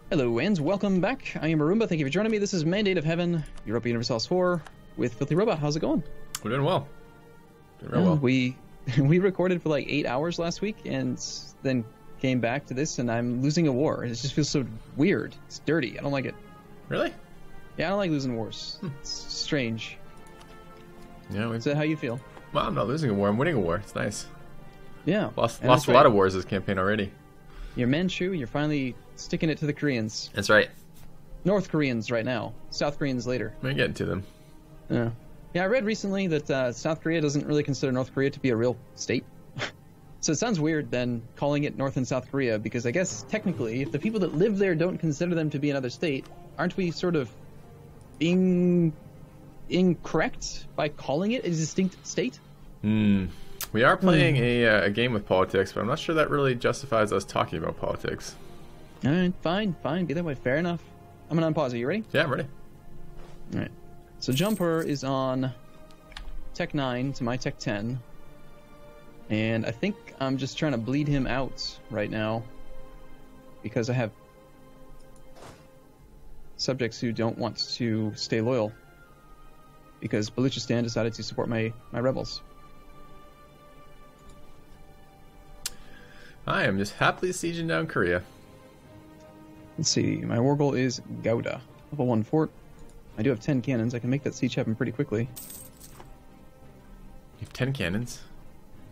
Hello and welcome back. I am Arumba. Thank you for joining me. This is Mandate of Heaven, Europa Universalis 4 with FilthyRobot. How's it going? We're doing well. Doing real well. We recorded for like 8 hours last week and then came back to this, and I'm losing a war. It just feels so weird. It's dirty. I don't like it. Really? Yeah, I don't like losing wars. It's strange. Yeah. Is that how you feel? Well, I'm not losing a war. I'm winning a war. It's nice. Yeah. Lost a lot of wars this campaign already. You're Manchu. You're finally sticking it to the Koreans. That's right. North Koreans right now. South Koreans later. We're getting to them. Yeah. Yeah, I read recently that South Korea doesn't really consider North Korea to be a real state. So it sounds weird then calling it North and South Korea, because I guess technically if the people that live there don't consider them to be another state, aren't we sort of being incorrect by calling it a distinct state? We are playing a game with politics, but I'm not sure that really justifies us talking about politics. All right, fine. Be that way. Fair enough. I'm going to unpause. Are you ready? Yeah, I'm ready. All right. So Jumper is on Tech 9 to my Tech 10. And I think I'm just trying to bleed him out right now because I have subjects who don't want to stay loyal because Baluchistan decided to support my rebels. I am just happily sieging down Korea. Let's see. My war goal is Gouda. Level 1 fort. I do have 10 cannons. I can make that siege happen pretty quickly. You have 10 cannons?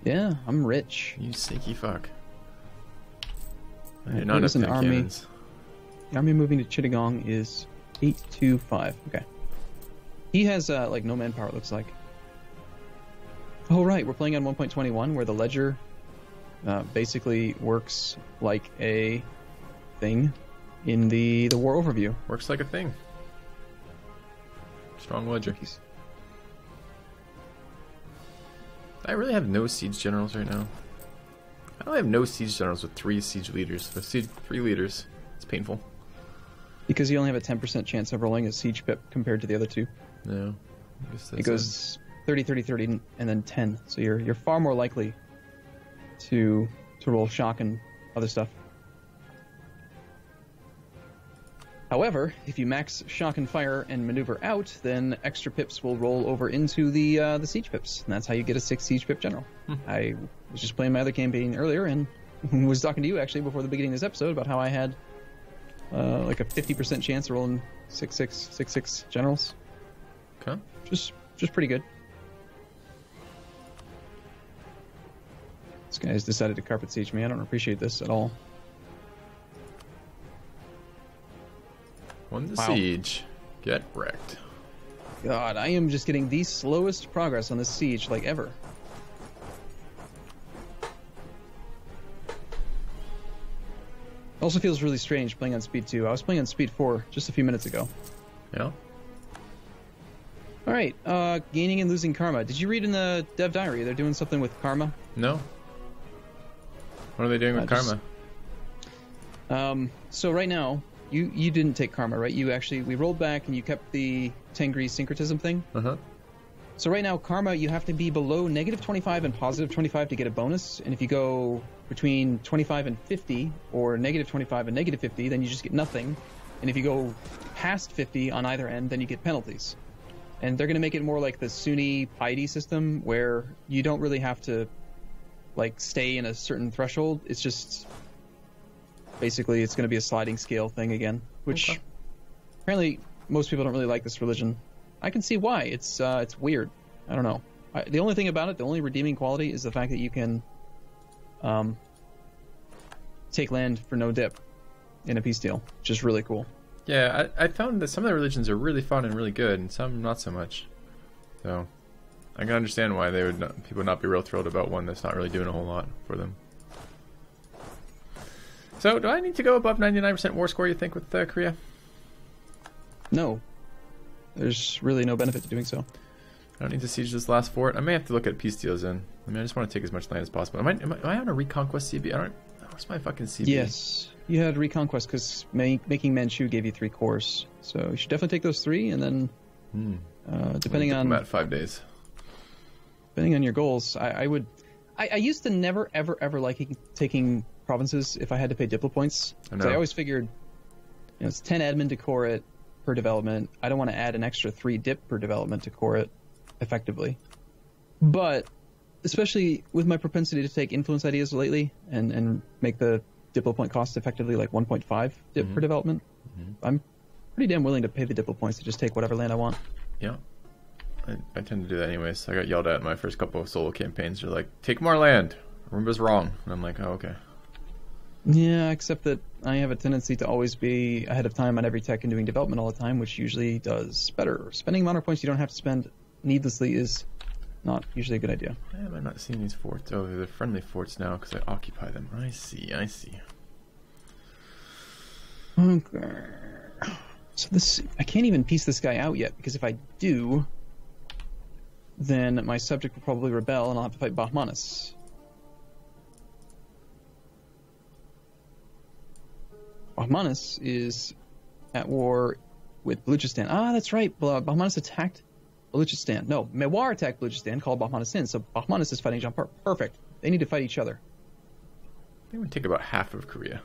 Yeah, I'm rich. You sneaky fuck. I do Right, not have 10 cannons. The army moving to Chittagong is 825. Okay. He has like no manpower, it looks like. Oh right, we're playing on 1.21 where the ledger basically works like a thing in the war overview. Works like a thing. Strong ledger. I really have no siege generals right now. I don't have no siege generals with 3 siege leaders. With 3 leaders, it's painful. Because you only have a 10% chance of rolling a siege pip compared to the other two. No. I guess that's it goes 30, 30, 30, and then 10. So you're far more likely to roll shock and other stuff. However, if you max shock and fire and maneuver out, then extra pips will roll over into the siege pips, and that's how you get a 6 siege pip general. I was just playing my other campaign earlier and was talking to you actually before the beginning of this episode about how I had like a 50% chance of rolling 6/6/6/6 generals. Okay. Just pretty good. This guy's decided to carpet siege me. I don't appreciate this at all. Won the siege. Get wrecked. God, I am just getting the slowest progress on this siege like ever. Also feels really strange playing on speed 2. I was playing on speed 4 just a few minutes ago. Yeah. Alright, gaining and losing karma. Did you read in the dev diary they're doing something with karma? No. What are they doing with karma? So right now, you didn't take karma, right? We rolled back and you kept the Tengri syncretism thing. So right now, karma, you have to be below -25 and +25 to get a bonus. And if you go between 25 and 50, or -25 and -50, then you just get nothing. And if you go past 50 on either end, then you get penalties. And they're going to make it more like the Sunni piety system, where you don't really have to like stay in a certain threshold. It's just basically it's going to be a sliding scale thing again, which apparently most people don't really like this religion. I can see why. It's weird. I don't know. The only thing about it, the only redeeming quality is the fact that you can take land for no dip in a peace deal, which is really cool. Yeah, I found that some of the religions are really fun and really good, and some not so much. So I can understand why people would not be real thrilled about one that's not really doing a whole lot for them. So, do I need to go above 99% war score, you think, with Korea? No. There's really no benefit to doing so. I don't need to siege this last fort. I may have to look at peace deals in. I mean, I just want to take as much land as possible. Am I on a reconquest CB? Where's my fucking CB? Yes. You had reconquest because making Manchu gave you 3 cores. So you should definitely take those 3, and then depending on... about 5 days. Depending on your goals, I used to never, ever like taking provinces if I had to pay Diplo points. I know. I always figured it's 10 admin to core it per development. I don't want to add an extra 3 dip per development to core it effectively. But especially with my propensity to take influence ideas lately and make the Diplo point cost effectively like 1.5 dip per development, I'm pretty damn willing to pay the Diplo points to just take whatever land I want. Yeah. I tend to do that anyways. I got yelled at in my first couple of solo campaigns. They're like, take more land. Arumba's wrong. And I'm like, oh, okay. Yeah, except that I have a tendency to always be ahead of time on every tech and doing development all the time, which usually does better. Spending amount of points you don't have to spend needlessly is not usually a good idea. Why am I not seeing these forts? Oh, they're friendly forts now because I occupy them. I see. Okay. So I can't even piece this guy out yet, because if I do, then my subject will probably rebel and I'll have to fight Bahmanis. Bahmanis is at war with Baluchistan. Ah, that's right. Bahmanis attacked Baluchistan. No, Mewar attacked Baluchistan, called Bahmanis in, so Bahmanis is fighting Jampar. Perfect. They need to fight each other. They would take about half of Korea.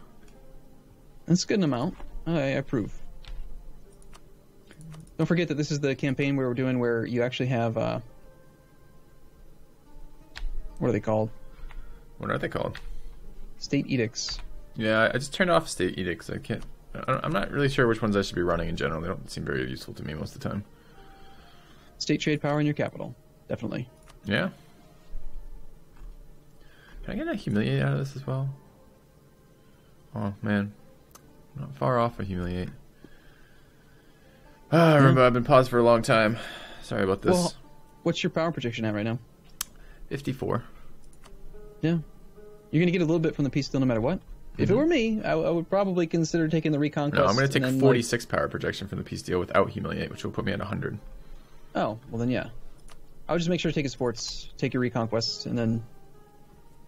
That's a good amount. I approve. Don't forget that this is the campaign we're doing where you actually have, what are they called? What are they called? State edicts. Yeah, I just turned off state edicts. I'm not really sure which ones I should be running in general. They don't seem very useful to me most of the time. State trade power in your capital. Definitely. Yeah. Can I get a humiliate out of this as well? Oh, man. I'm not far off a humiliate. I remember I've been paused for a long time. Sorry about this. Well, what's your power projection at right now? 54. Yeah. You're going to get a little bit from the peace deal no matter what. If it were me, I would probably consider taking the reconquest. No, I'm going to take 46 power projection from the peace deal without humiliate, which will put me at 100. Oh, well then yeah. I would just make sure to take his sports, take your reconquest, and then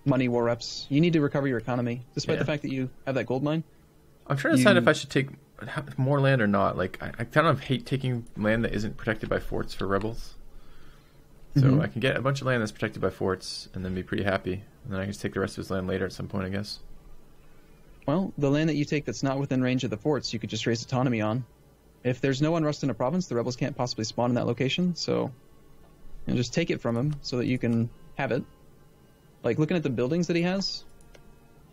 money war reps. You need to recover your economy, despite the fact that you have that gold mine. I'm trying to decide if I should take more land or not. Like, I kind of hate taking land that isn't protected by forts for rebels. So I can get a bunch of land that's protected by forts and then be pretty happy. And then I can just take the rest of his land later at some point, I guess. Well, the land that you take that's not within range of the forts, you could just raise autonomy on. If there's no unrest in a province, the rebels can't possibly spawn in that location, so just take it from him so that you can have it. Like, looking at the buildings that he has,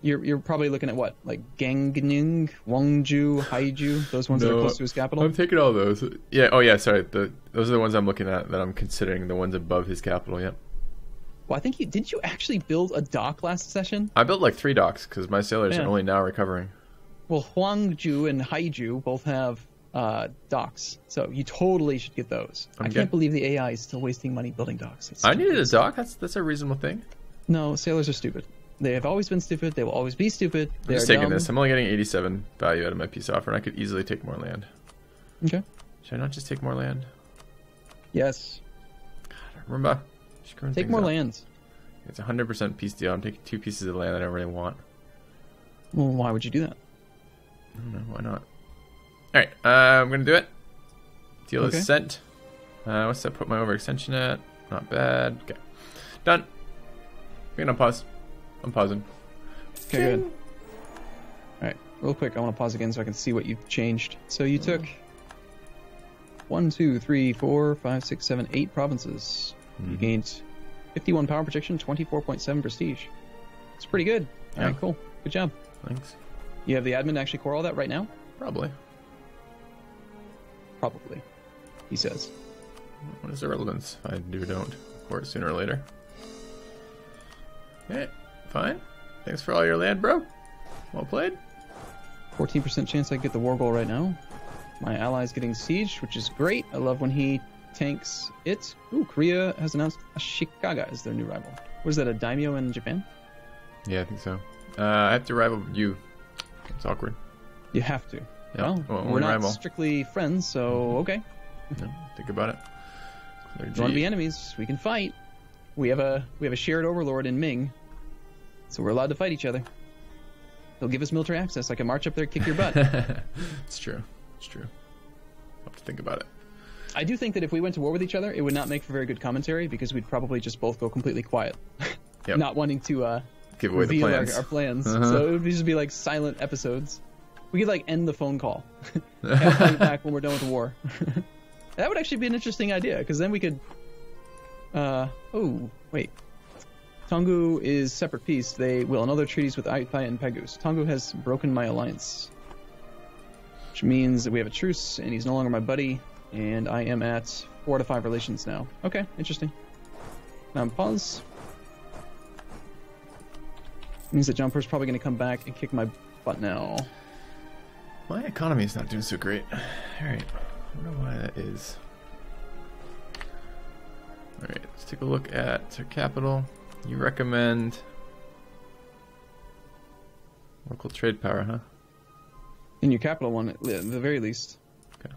you're probably looking at what? Like Gangneung, Wangju, Haiju, those ones that are close to his capital? I'm taking all those. Yeah, oh yeah, sorry. Those are the ones I'm looking at that I'm considering, the ones above his capital, yep. Well, I think didn't you actually build a dock last session? I built like 3 docks because my sailors are only now recovering. Well, Huangju and Haiju both have docks, so you totally should get those. I can't believe the AI is still wasting money building docks. I needed a dock. That's a reasonable thing. No, sailors are stupid. They have always been stupid. They will always be stupid. I'm just taking this. I'm only getting 87 value out of my peace offer, and I could easily take more land. Okay. Should I not just take more land? Yes. God, Arumba. Take more lands. It's 100% peace deal. I'm taking 2 pieces of land I don't really want. Well, why would you do that? I don't know. Why not? Alright, I'm going to do it. Deal is sent. What's that put my overextension at? Not bad. Okay. Done. We're going to pause. I'm pausing. Okay, good. Alright, real quick, I want to pause again so I can see what you've changed. So you took 1, 2, 3, 4, 5, 6, 7, 8 provinces. You gained 51 power projection, 24.7 prestige. It's pretty good. Alright, cool. Good job. Thanks. You have the admin to actually core all that right now? Probably. Probably, he says. What is the relevance? I do don't. Or sooner or later. Okay, fine. Thanks for all your land, bro. Well played. 14% chance I get the war goal right now. My ally's getting sieged, which is great. I love when he tanks it. Ooh, Korea has announced Ashikaga as their new rival. What is that, a daimyo in Japan? Yeah, I think so. I have to rival you. It's awkward. You have to. Yeah. Well, we're not strictly friends, so okay. No, think about it. If you want to be enemies, we can fight. We have a shared overlord in Ming, so we're allowed to fight each other. He'll give us military access. I can march up there and kick your butt. It's true. It's true. I'll have to think about it. I do think that if we went to war with each other, it would not make for very good commentary because we'd probably just both go completely quiet, not wanting to give away the plans. Our plans. So it would just be like silent episodes. We could like end the phone call. Have call you back when we're done with the war. That would actually be an interesting idea, because then we could. Oh wait. Tongu is separate peace. They will annul their treaties with Aitai and Pegu. Tongu has broken my alliance, which means that we have a truce, and he's no longer my buddy, and I am at 4 to 5 relations now. Okay, interesting. Now pause. Means that Jumper's probably going to come back and kick my butt now. My economy is not doing so great. Alright, I wonder why that is. Alright, let's take a look at our capital. You recommend local trade power, huh? In your capital one, at the very least. Okay.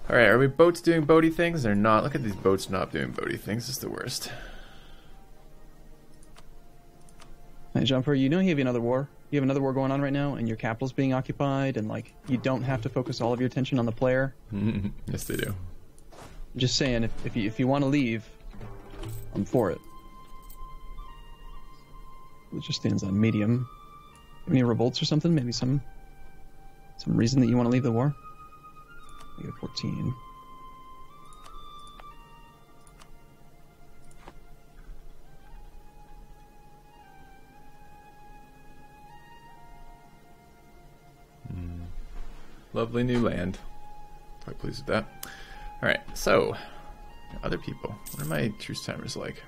Alright, are we boats doing boaty things or not? Look at these boats not doing boaty things. It's the worst. Hey, Jumper, you know you have another war? You have another war going on right now, and your capital's being occupied, and, like, you don't have to focus all of your attention on the player? Yes, they do. I'm just saying, if you want to leave, I'm for it. It just stands on medium. Any revolts or something? Maybe some reason that you want to leave the war? Negative 14. Lovely new land. Quite pleased with that. Alright, so other people. What are my truce timers like?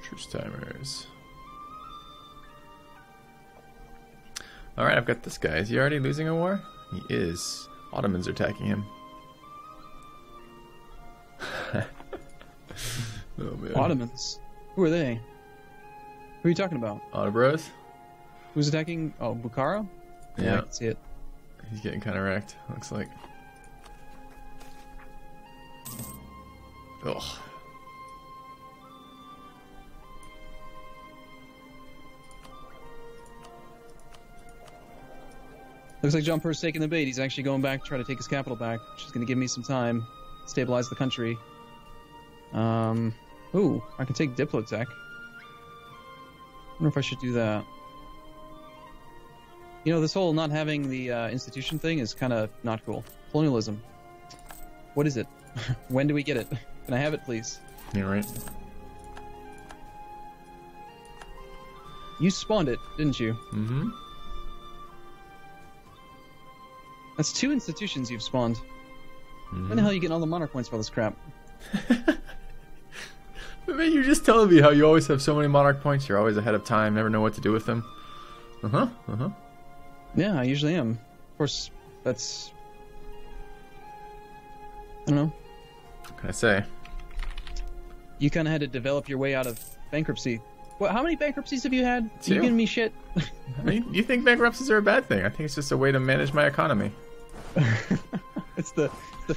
Truce timers. Alright, I've got this guy. Is he already losing a war? He is. Ottomans are attacking him. Oh man. Ottomans? Who are they? Who are you talking about? Ottomans? Who's attacking? Oh, Bukhara? Yeah, I can see it. He's getting kind of wrecked, looks like. Ugh. Looks like Jumper's taking the bait. He's actually going back to try to take his capital back, which is going to give me some time. Stabilize the country. Ooh, I can take Diplotech. I wonder if I should do that. You know, this whole not having the institution thing is kind of not cool. Colonialism. What is it? When do we get it? Can I have it, please? You're right. You spawned it, didn't you? Mm-hmm. That's 2 institutions you've spawned. Mm-hmm. When the hell are you getting all the monarch points for all this crap? But man, you're just telling me how you always have so many monarch points. You're always ahead of time, never know what to do with them. Uh-huh, uh-huh. Yeah, I usually am. Of course, that's... I don't know. What can I say? You kind of had to develop your way out of bankruptcy. What? How many bankruptcies have you had? 2. Are you giving me shit? I mean, you think bankruptcies are a bad thing? I think it's just a way to manage my economy. It's the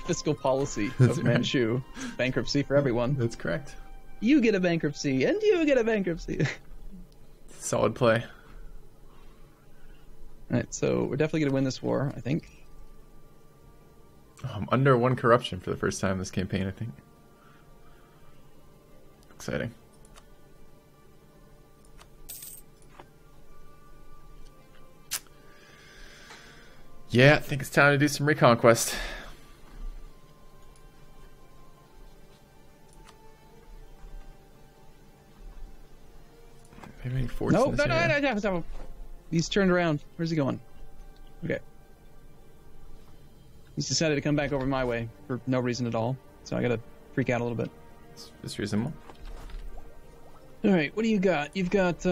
fiscal policy of Manchu. Bankruptcy for everyone. That's correct. You get a bankruptcy, and you get a bankruptcy. Solid play. Alright, so we're definitely going to win this war, I think. Oh, I'm under 1 corruption for the first time this campaign, I think. Exciting. Yeah, I think it's time to do some reconquest. Maybe any forts in this area? No. He's turned around. Where's he going? Okay. He's decided to come back over my way for no reason at all. So I gotta freak out a little bit. It's reasonable. Alright, what do you got? You've got,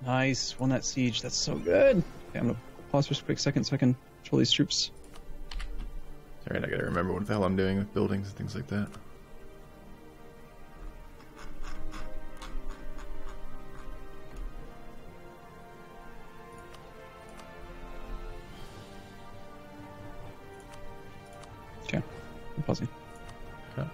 nice. Won that siege. That's so good. Okay, I'm gonna pause for a quick second so I can control these troops. Alright, I gotta remember what the hell I'm doing with buildings and things like that. Okay, I'm pausing. Okay.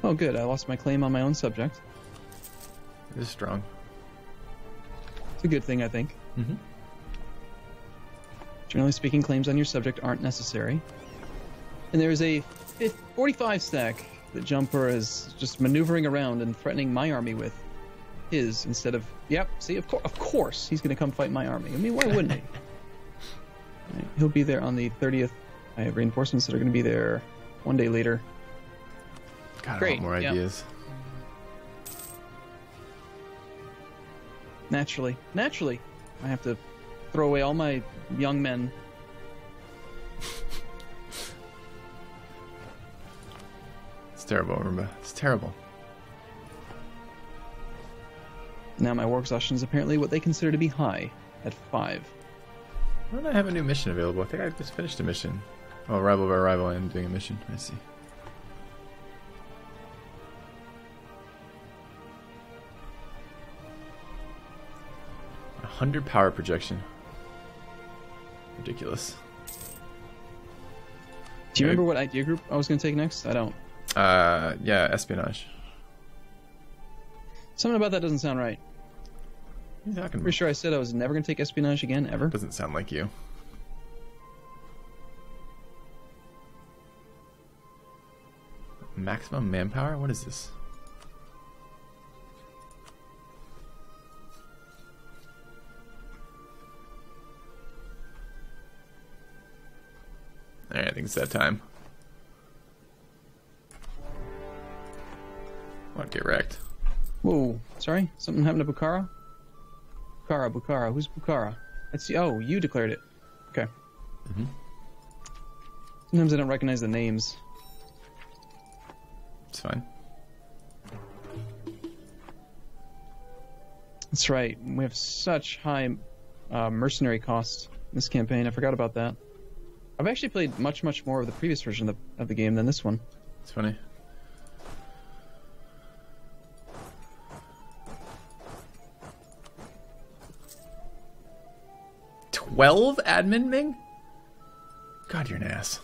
Oh good, I lost my claim on my own subject. is strong. It's a good thing, I think. Mm-hmm. Generally speaking, claims on your subject aren't necessary. And there's a 45 stack that Jumper is just maneuvering around and threatening my army with his instead of... Yep, see, of course he's going to come fight my army. I mean, why wouldn't he? Right, he'll be there on the 30th. I have reinforcements that are going to be there one day later. God, Great. I want more ideas. Naturally, I have to throw away all my young men. It's terrible, Arumba. It's terrible. Now my war exhaustion is apparently what they consider to be high, at 5. Why don't I have a new mission available? I think I just finished a mission. Oh, rival by rival, I am doing a mission. I see. A 100 power projection. Ridiculous. Do you remember what idea group I was going to take next? I don't. Yeah, espionage. Something about that doesn't sound right. What are you talking about? Pretty sure I said I was never going to take espionage again, ever. Doesn't sound like you. Maximum manpower? What is this? Alright, I think it's that time. What? Get wrecked. Whoa, sorry? Something happened to Bukhara? Bukhara. Who's Bukhara? Oh, you declared it. Okay. Mm-hmm. Sometimes I don't recognize the names. It's fine. That's right. We have such high mercenary costs in this campaign. I forgot about that. I've actually played much more of the previous version of the game than this one. It's funny. "12 admin, Ming?" God, you're an ass.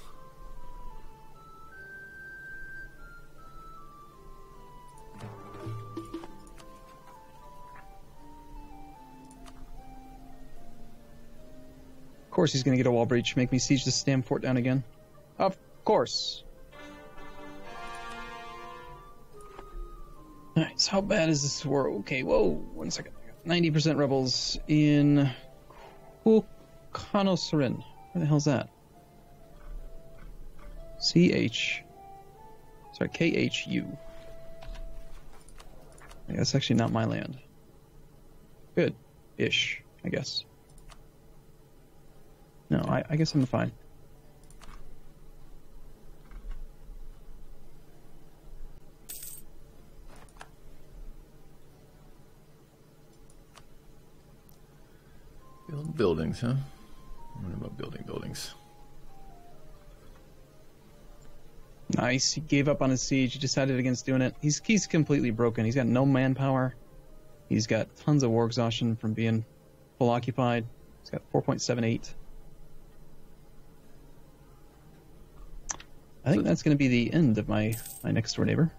Of course he's going to get a wall breach, make me siege this damn fort down again. Of course. Alright, so how bad is this war? Okay, whoa, 1 second. 90% rebels in Kulkanosurin. Where the hell's that? KHU. Yeah, that's actually not my land. Good-ish, I guess. No, I guess I'm fine. Build buildings, huh? What about building buildings? Nice. He gave up on his siege. He decided against doing it. He's completely broken. He's got no manpower. He's got tons of war exhaustion from being full occupied. He's got 4.78. I think that's going to be the end of my next door neighbor.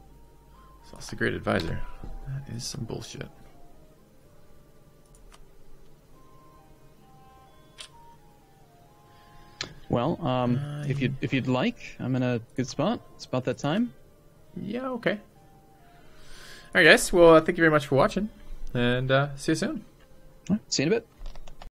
So that's a great advisor. That is some bullshit. Well, if you'd like, I'm in a good spot. It's about that time. Yeah, okay. Alright guys, well thank you very much for watching, and see you soon. See you in a bit.